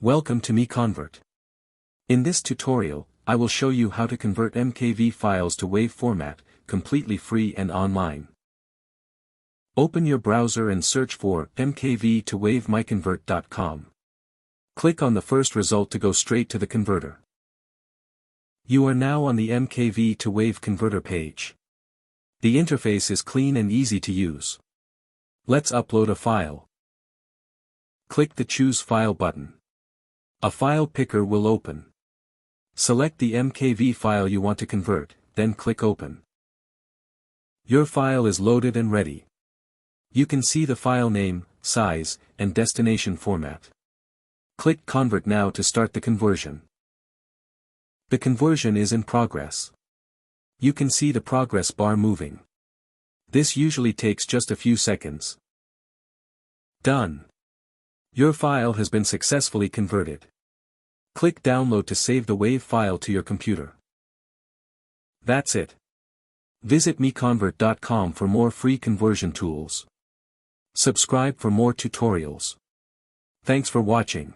Welcome to MiConvert. In this tutorial, I will show you how to convert MKV files to WAV format, completely free and online. Open your browser and search for MKV to WAV MiConvert.com. Click on the first result to go straight to the converter. You are now on the MKV to WAV converter page. The interface is clean and easy to use. Let's upload a file. Click the Choose File button. A file picker will open. Select the MKV file you want to convert, then click Open. Your file is loaded and ready. You can see the file name, size, and destination format. Click Convert now to start the conversion. The conversion is in progress. You can see the progress bar moving. This usually takes just a few seconds. Done. Your file has been successfully converted. Click Download to save the WAV file to your computer. That's it. Visit MiConvert.com for more free conversion tools. Subscribe for more tutorials. Thanks for watching.